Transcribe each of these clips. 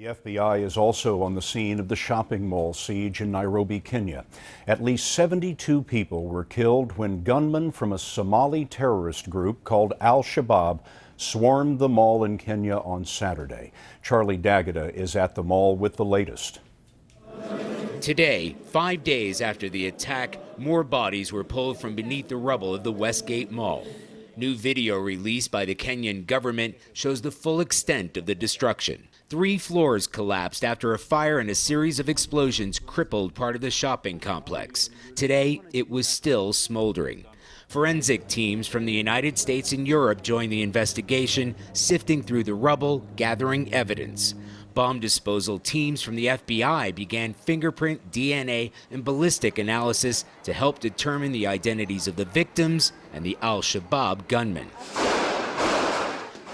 The FBI is also on the scene of the shopping mall siege in Nairobi, Kenya. At least 72 people were killed when gunmen from a Somali terrorist group called Al-Shabaab swarmed the mall in Kenya on Saturday. Charlie D'Agata is at the mall with the latest. Today, 5 days after the attack, more bodies were pulled from beneath the rubble of the Westgate Mall. New video released by the Kenyan government shows the full extent of the destruction. 3 floors collapsed after a fire and a series of explosions crippled part of the shopping complex. Today, it was still smoldering. Forensic teams from the United States and Europe joined the investigation, sifting through the rubble, gathering evidence. Bomb disposal teams from the FBI began fingerprint, DNA, and ballistic analysis to help determine the identities of the victims and the Al-Shabaab gunmen.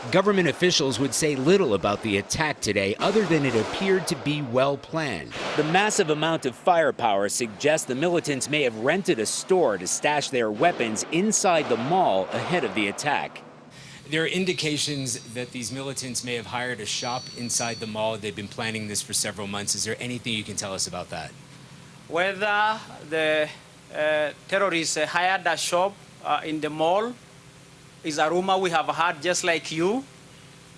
Government officials would say little about the attack today other than it appeared to be well planned. The massive amount of firepower suggests the militants may have rented a store to stash their weapons inside the mall ahead of the attack. There are indications that these militants may have hired a shop inside the mall. They've been planning this for several months. Is there anything you can tell us about that? Whether the terrorists hired a shop in the mall is a rumor we have heard, just like you,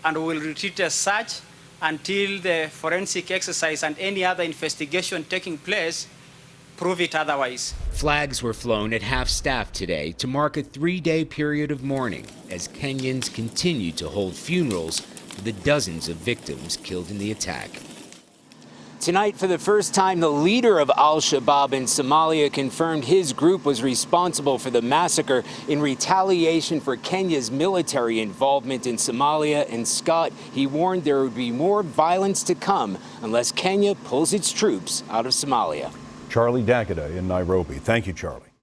and we will retreat as such until the forensic exercise and any other investigation taking place prove it otherwise. Flags were flown at half-staff today to mark a 3-day period of mourning as Kenyans continue to hold funerals for the dozens of victims killed in the attack. Tonight, for the first time, the leader of Al-Shabaab in Somalia confirmed his group was responsible for the massacre in retaliation for Kenya's military involvement in Somalia. And Scott, he warned there would be more violence to come unless Kenya pulls its troops out of Somalia. Charlie D'Agata in Nairobi. Thank you, Charlie.